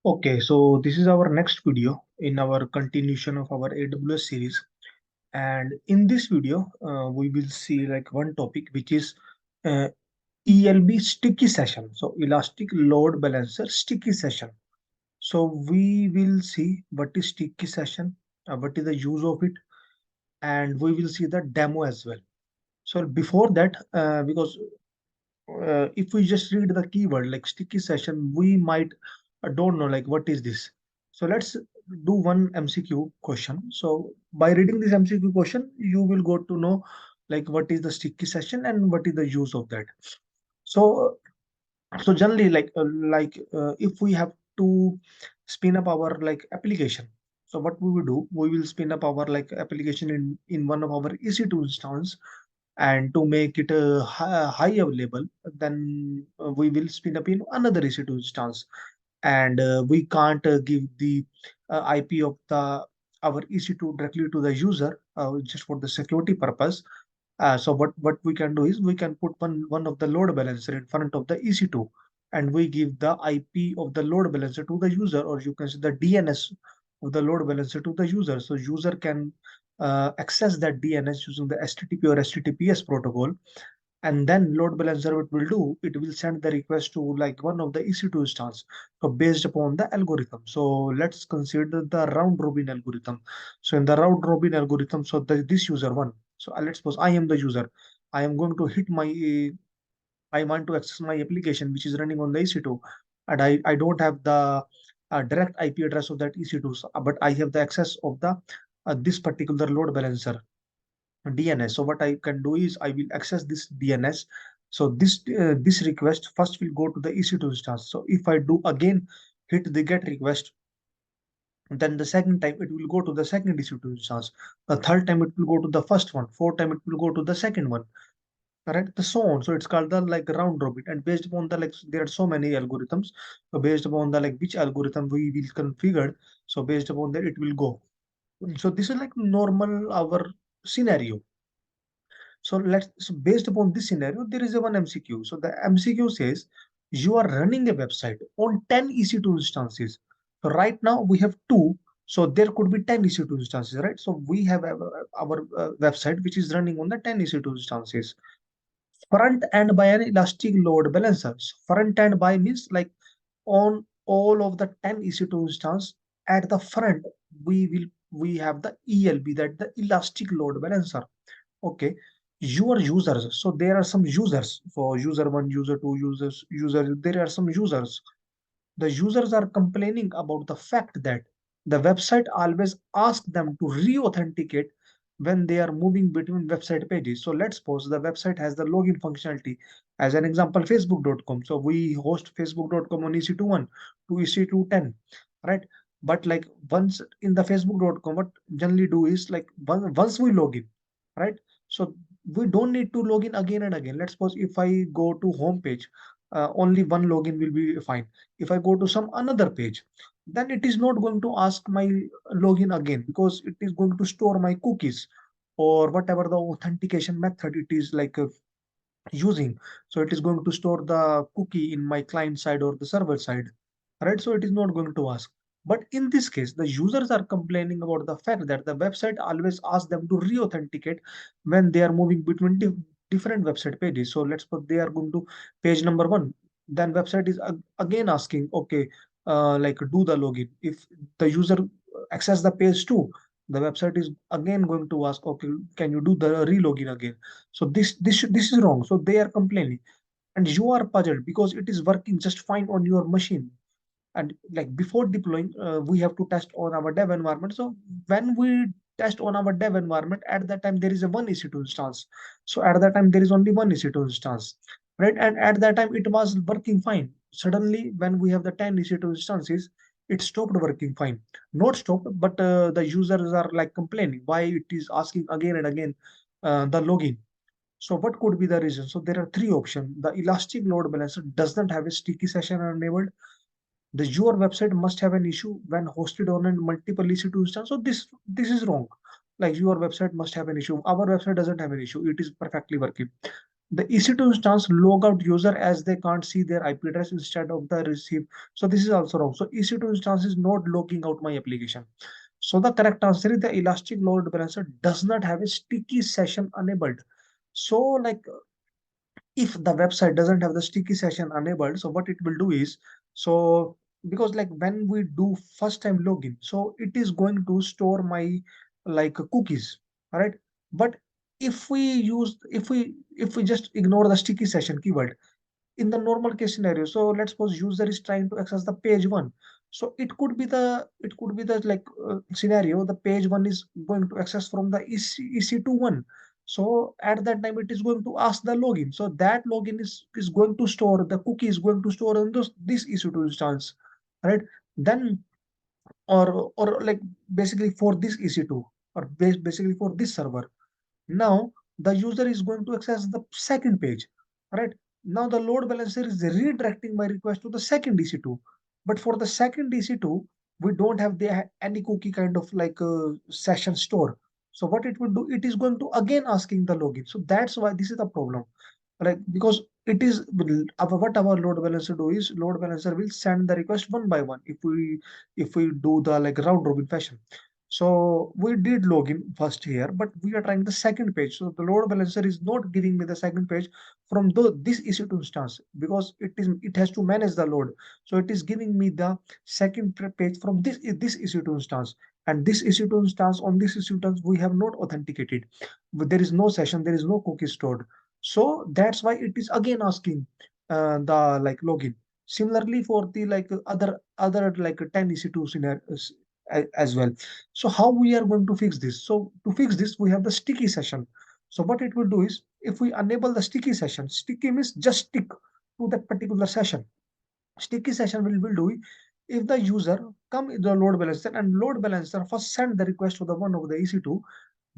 Okay, so this is our next video in our continuation of our AWS series. And in this video, we will see like one topic which is uh, ELB sticky session. So Elastic Load Balancer sticky session. So we will see what is sticky session, what is the use of it, and we will see the demo as well. So before that, because if we just read the keyword like sticky session, we might don't know like what is this. So let's do one MCQ question. So by reading this MCQ question, you will go to know like what is the sticky session and what is the use of that. So so generally if we have to spin up our like application, so what we will do, we will spin up our like application in one of our EC2 instance, and to make it high available, then we will spin up in another EC2 instance, and we can't give the IP of the our EC2 directly to the user, just for the security purpose. So what we can do is we can put one of the load balancer in front of the EC2, and we give the IP of the load balancer to the user, or you can say the DNS of the load balancer to the user. So user can access that DNS using the HTTP or HTTPS protocol, and then load balancer what will do, it will send the request to like one of the EC2 instance, so based upon the algorithm. So let's consider the round robin algorithm. So in the round robin algorithm, so this user one, so let's suppose I am the user, I am going to hit my I want to access my application which is running on the EC2, and I don't have the direct IP address of that EC2, but I have the access of the this particular load balancer DNS. So what I can do is I will access this DNS. So this request first will go to the EC2 instance. So if I do again hit the get request, then the second time it will go to the second EC2 instance. The third time it will go to the first one. Fourth time it will go to the second one. Correct? The so on. So it's called the like round robin. And based upon the like there are so many algorithms. So based upon the like which algorithm we will configure. So based upon that it will go. So this is like normal our scenario. So based upon this scenario, there is a one MCQ. So the MCQ says you are running a website on 10 EC2 instances. So right now we have two, so there could be 10 EC2 instances, right? So we have our website which is running on the 10 EC2 instances. Front end by an elastic load balancer. So front end by means like on all of the 10 EC2 instance at the front, we have the ELB, that the elastic load balancer. Okay, your users, so there are some users for user one, user two, user, there are some users. The users are complaining about the fact that the website always asks them to re-authenticate when they are moving between website pages. So let's suppose the website has the login functionality. As an example, facebook.com. So we host facebook.com on EC21 to EC210, right? But like once in the facebook.com, what generally do is like once we log in, right? So we don't need to log in again and again. Let's suppose if I go to home page, only one login will be fine. If I go to some another page, then it is not going to ask my login again, because it is going to store my cookies or whatever the authentication method it is like using. So it is going to store the cookie in my client side or the server side, right? So it is not going to ask. But in this case, the users are complaining about the fact that the website always asks them to re-authenticate when they are moving between different website pages. So let's put they are going to page number one, then website is again asking, okay, like do the login. If the user access the page two, the website is again going to ask, okay, can you do the re-login again? So this is wrong. So they are complaining, and you are puzzled because it is working just fine on your machine. And like before deploying, we have to test on our dev environment. So when we test on our dev environment, at that time there is a one EC2 instance. So at that time there is only one EC2 instance, right? And at that time it was working fine. Suddenly when we have the 10 EC2 instances, it stopped working fine. Not stopped, but the users are like complaining why it is asking again and again the login. So what could be the reason? So there are three options. The elastic load balancer does not have a sticky session enabled. The your website must have an issue when hosted on a multiple EC2 instance. So this is wrong. Like your website must have an issue. Our website doesn't have an issue. It is perfectly working. the EC2 instance log out user as they can't see their IP address instead of the receive. So this is also wrong. So EC2 instance is not logging out my application. So the correct answer is the Elastic Load Balancer does not have a sticky session enabled. So like if the website doesn't have the sticky session enabled, so what it will do is, so because like when we do first time login, so it is going to store my like cookies, all right? But if we just ignore the sticky session keyword in the normal case scenario, so let's suppose user is trying to access the page one, so it could be the like scenario, the page one is going to access from the EC2 one. So at that time it is going to ask the login, so that login is going to store the cookie, is going to store on this EC2 instance, right? Then or like basically for this EC2 or basically for this server, now the user is going to access the second page, right? Now the load balancer is redirecting my request to the second EC2. But for the second EC2, we don't have any cookie kind of like a session store. So what it will do, it is going to again asking the login. So that's why this is the problem. Like because it is what our load balancer do is load balancer will send the request one by one if we do the like round robin fashion. So we did login first here, but we are trying the second page. So the load balancer is not giving me the second page from this EC2 instance because it has to manage the load. So it is giving me the second page from this EC2 instance. And this EC2 instance, on this EC2 instance, we have not authenticated. There is no session, there is no cookie stored. So that's why it is again asking the like login. Similarly for the like other like 10 EC2 scenarios as well. So how we are going to fix this? So to fix this, we have the sticky session. So what it will do is, if we enable the sticky session, sticky means just stick to that particular session. Sticky session will do it if the user come in the load balancer and load balancer first send the request to the one of the EC2,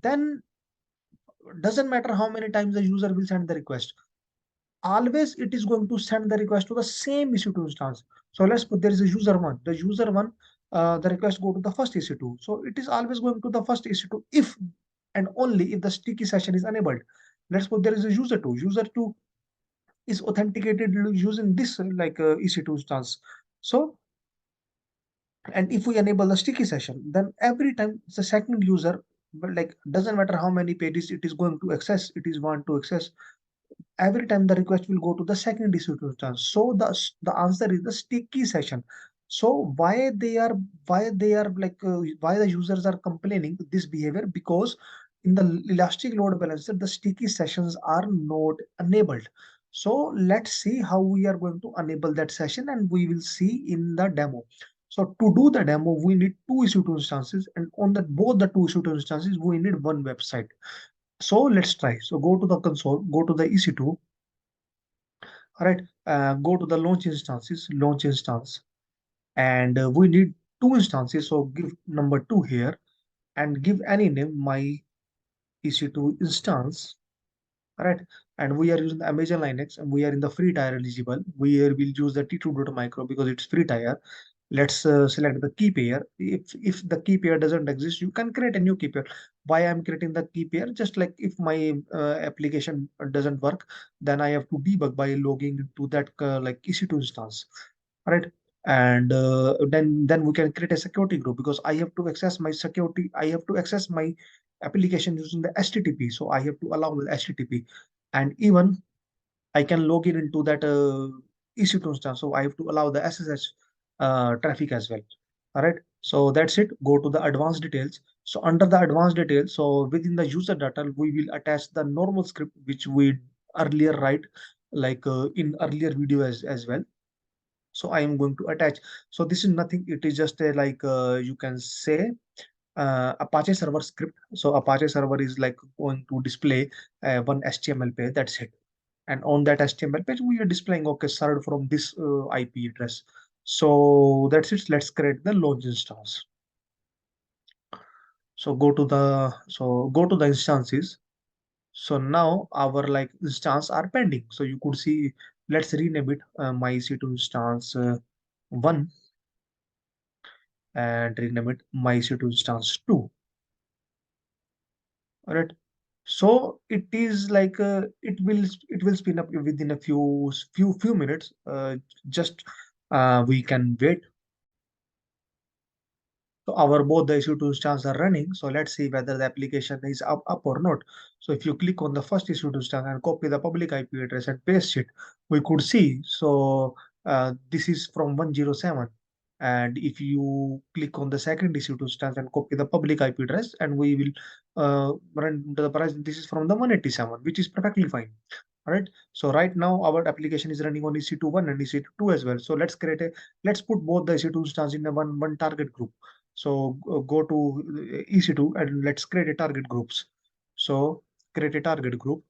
then doesn't matter how many times the user will send the request, always it is going to send the request to the same EC2 instance. So let's put there is a user one. The user one, the request go to the first EC2. So it is always going to the first EC2 if and only if the sticky session is enabled. Let's put there is a user two. User two is authenticated using this like EC2 instance. So and if we enable the sticky session, then every time the second user, but like doesn't matter how many pages it is going to access, it is want to access, every time the request will go to the second EC2 instance. So the answer is the sticky session. So why they are like why the users are complaining this behavior? Because in the elastic load balancer the sticky sessions are not enabled. So let's see how we are going to enable that session, and we will see in the demo. So to do the demo, we need two EC2 instances, and on the both the two EC2 instances, we need one website. So let's try. So go to the console, go to the EC2, all right, go to the launch instances, launch instance, and we need two instances. So give number two here and give any name, my EC2 instance, all right. And we are using the Amazon Linux and we are in the free tier eligible. We will use the T2.micro because it's free tier. Let's select the key pair. If the key pair doesn't exist, you can create a new key pair. Why I'm creating the key pair? Just like if my application doesn't work, then I have to debug by logging into that like EC2 instance, right? And then we can create a security group because I have to access my security. I have to access my application using the HTTP. So I have to allow the HTTP, and even I can log in into that EC2 instance. So I have to allow the SSH traffic as well. All right. So that's it. Go to the advanced details. So under the advanced details, so within the user data, we will attach the normal script which we earlier write, like in earlier video as well. So I am going to attach. So this is nothing. It is just a like you can say Apache server script. So Apache server is like going to display one HTML page. That's it. And on that HTML page, we are displaying, okay, served from this IP address. So that's it. Let's create the launch instance. So go to the instances. So now our like instance are pending. So you could see, let's rename it my EC2 instance 1 and rename it my EC2 instance 2. All right. So it is like it will spin up within a few minutes. Just we can wait. So our both the EC2 instance are running. So let's see whether the application is up or not. So if you click on the first EC2 instance and copy the public IP address and paste it, we could see. So this is from 107. And if you click on the second EC2 instance and copy the public IP address, and we will run the price. This is from the 187, which is perfectly fine. All right. So right now our application is running on EC2 1 and EC2 as well. So let's put both the EC2 instance in a one target group. So go to EC2 and let's create a target groups. So create a target group,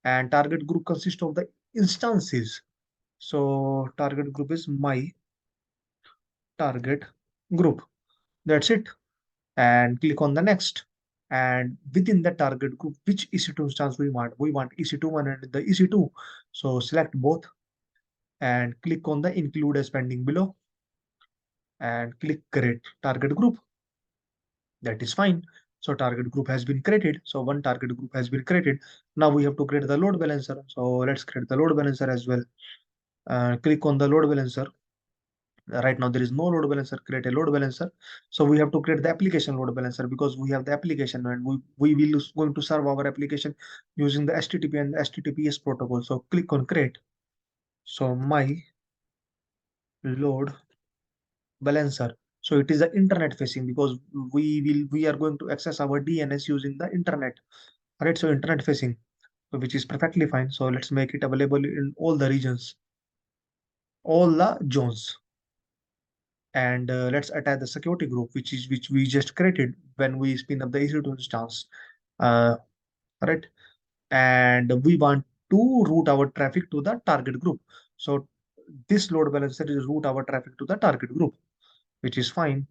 and target group consists of the instances. So target group is my target group. That's it. And click on the next. And within the target group, which EC2 instance we want? We want EC2 1 and the EC2. So select both and click on the include as pending below and click create target group. That is fine. So target group has been created. So one target group has been created. Now we have to create the load balancer. So let's create the load balancer as well. Click on the load balancer. Right now there is no load balancer. Create a load balancer. So we have to create the application load balancer because we have the application and we will going to serve our application using the HTTP and the HTTPS protocol. So click on create. So my load balancer. So it is the internet facing because we are going to access our DNS using the internet. All right, so internet facing, so which is perfectly fine. So let's make it available in all the regions, all the zones, and let's attach the security group, which we just created when we spin up the EC2 instance. Right, and we want to route our traffic to the target group. So this load balancer is route our traffic to the target group, which is fine,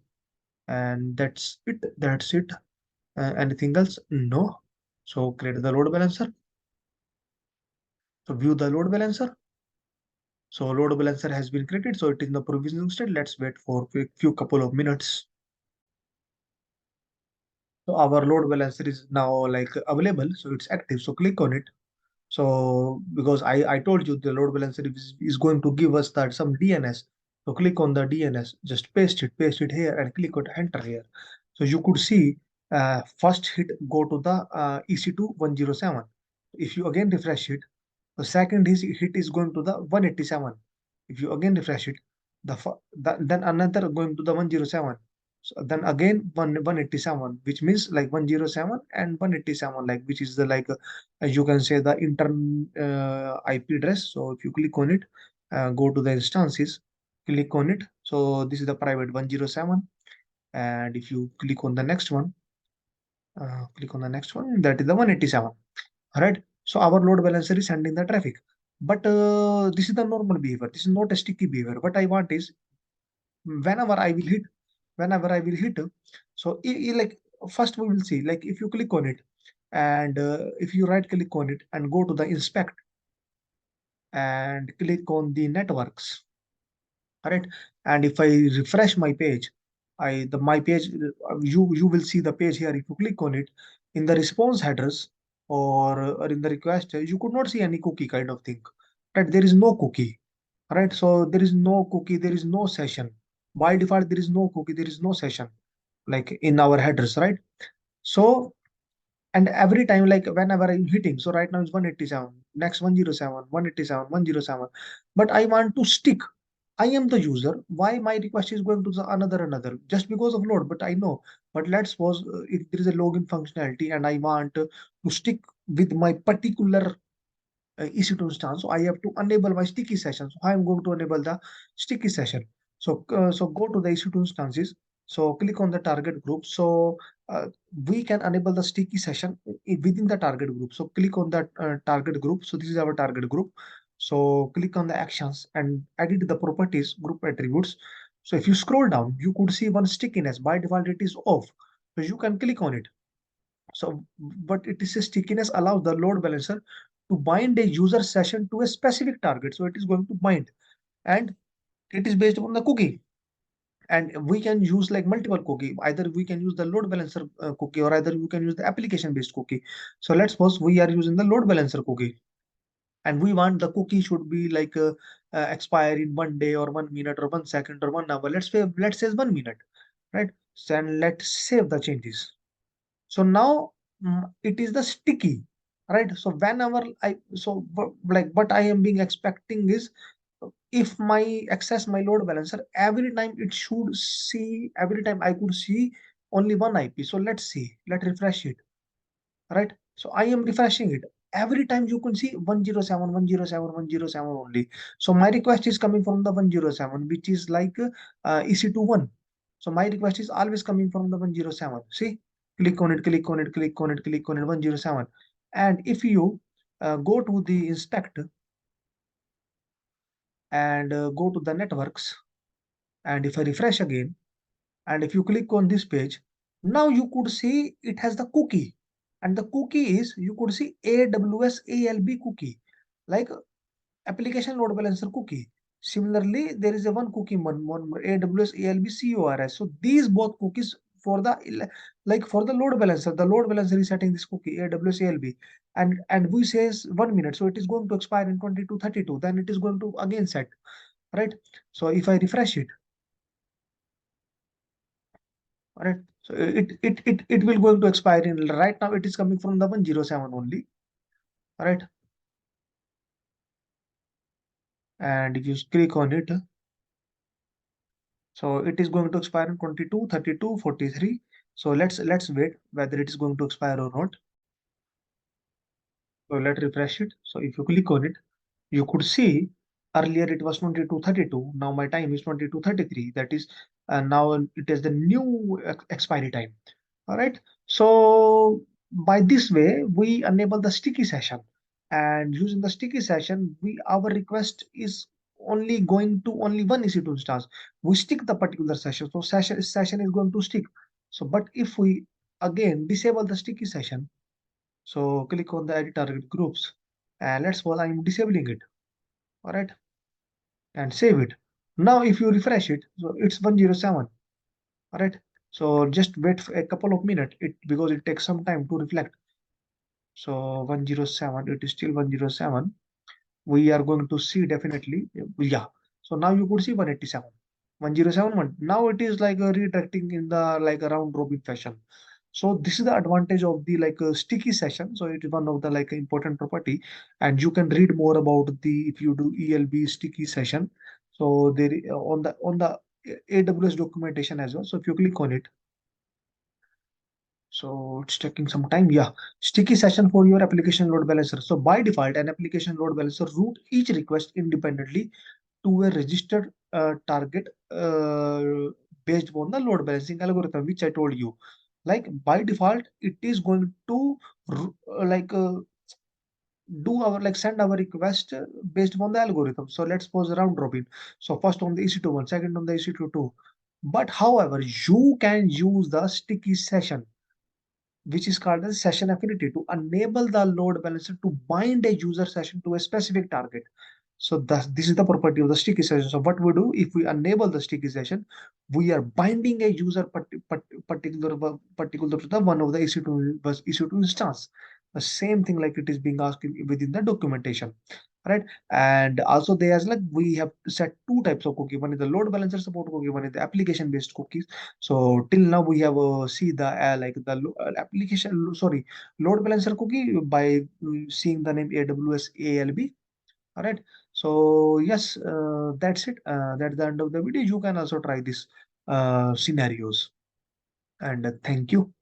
and that's it. That's it. Anything else? No. So create the load balancer. So view the load balancer. So load balancer has been created. So it is in the provisioning state. Let's wait for a few couple of minutes. So our load balancer is now like available. So it's active. So click on it. So because I told you the load balancer is going to give us that some DNS. So click on the DNS, just paste it here and click on enter here. So you could see first hit go to the EC2 107. If you again refresh it, the second hit is going to the 187. If you again refresh it, then another going to the 107. So then again 187, which means like 107 and 187, like which is the like as you can say the intern IP address. So if you click on it, go to the instances, click on it. So this is the private 107, and if you click on the next one, that is the 187. All right. So our load balancer is sending the traffic, but this is the normal behavior. This is not a sticky behavior. What I want is whenever I will hit, whenever I will hit, so like first we will see like if you click on it and if you right click on it and go to the inspect and click on the networks. All right, and if I refresh my page, my page, you will see the page here. If you click on it in the response headers or in the request, you could not see any cookie kind of thing. Right, there is no cookie. Right, so there is no cookie, there is no session. By default, there is no cookie, there is no session like in our headers, right? So and every time like whenever I'm hitting, so right now it's 187, next 107, 187, 107, but I want to stick. I am the user. Why my request is going to the another just because of load? But I know. But let's suppose if there is a login functionality and I want to stick with my particular EC2 instance, so I have to enable my sticky session. So I'm going to enable the sticky session. So go to the EC2 instances. So click on the target group. So we can enable the sticky session within the target group. So click on that target group. So this is our target group. So click on the actions and edit the properties group attributes. So if you scroll down, you could see one stickiness. By default, it is off. So you can click on it. So, but it is a stickiness allows the load balancer to bind a user session to a specific target. So it is going to bind and it is based on the cookie. and we can use like multiple cookie. Either we can use the load balancer cookie, or either we can use the application based cookie. So let's suppose we are using the load balancer cookie, and we want the cookie should be like expire in 1 day or 1 minute or 1 second or 1 hour. Let's say 1 minute, right? So, and let's save the changes. So now it is the sticky, right? So whenever like what I am being expecting is, if my access my load balancer, every time it should see, every time I could see only one IP. So let's see, let's refresh it, right? So I am refreshing it. Every time you can see 107, 107, 107 only. So my request is coming from the 107, which is like EC21. So my request is always coming from the 107. See, click on it, click on it, click on it, click on it, 107. And if you go to the inspect and go to the networks, and if I refresh again, and if you click on this page, now you could see it has the cookie, and the cookie is, you could see AWS ELB cookie, like application load balancer cookie. Similarly, there is a one cookie, one AWS ELB CORS. So these both cookies for the like for the load balancer is setting this cookie AWS ELB, and we says 1 minute, so it is going to expire in 22:32. Then it is going to again set, right? So if I refresh it, all right, so it will going to expire in, right now it is coming from the 107 only, all right? And if you click on it, so it is going to expire in 22, 32, 43. So let's wait whether it is going to expire or not. So let's refresh it. So if you click on it, you could see earlier it was 22:32. Now my time is 22:33. That is, now it is the new expiry time. All right. So by this way, we enable the sticky session, and using the sticky session, our request is only going to only one EC2 instance. We stick the particular session, so session is going to stick. So, but if we again disable the sticky session, so click on the edit target groups, and let's suppose I'm disabling it. All right, and save it. Now, if you refresh it, so it's 107. All right. So just wait for a couple of minutes, because it takes some time to reflect. So 107, it is still 107. We are going to see definitely, yeah. So now you could see 187, 107. Now it is like a redirecting in the like a round robin fashion. So this is the advantage of the like a sticky session. So it is one of the like important property, and you can read more about the, if you do ELB sticky session. So there on the AWS documentation as well. So if you click on it, so it's taking some time. Yeah, sticky session for your application load balancer. So by default, an application load balancer route each request independently to a registered target based on the load balancing algorithm, which I told you. Like by default, it is going to like do our like send our request based upon the algorithm. So let's suppose round robin. So first on the EC2 one, second on the EC2 two. But however, you can use the sticky session, which is called as session affinity, to enable the load balancer to bind a user session to a specific target. So this is the property of the sticky session. So what we do, if we enable the sticky session, we are binding a user particular to the one of the EC2 instance. The same thing like it is being asked within the documentation, right? And also there's like we have set two types of cookie. One is the load balancer support cookie, one is the application based cookies. So till now we have see the like the application, sorry, load balancer cookie by seeing the name AWS ELB. All right. So yes, that's it. That's the end of the video. You can also try this scenarios. And thank you.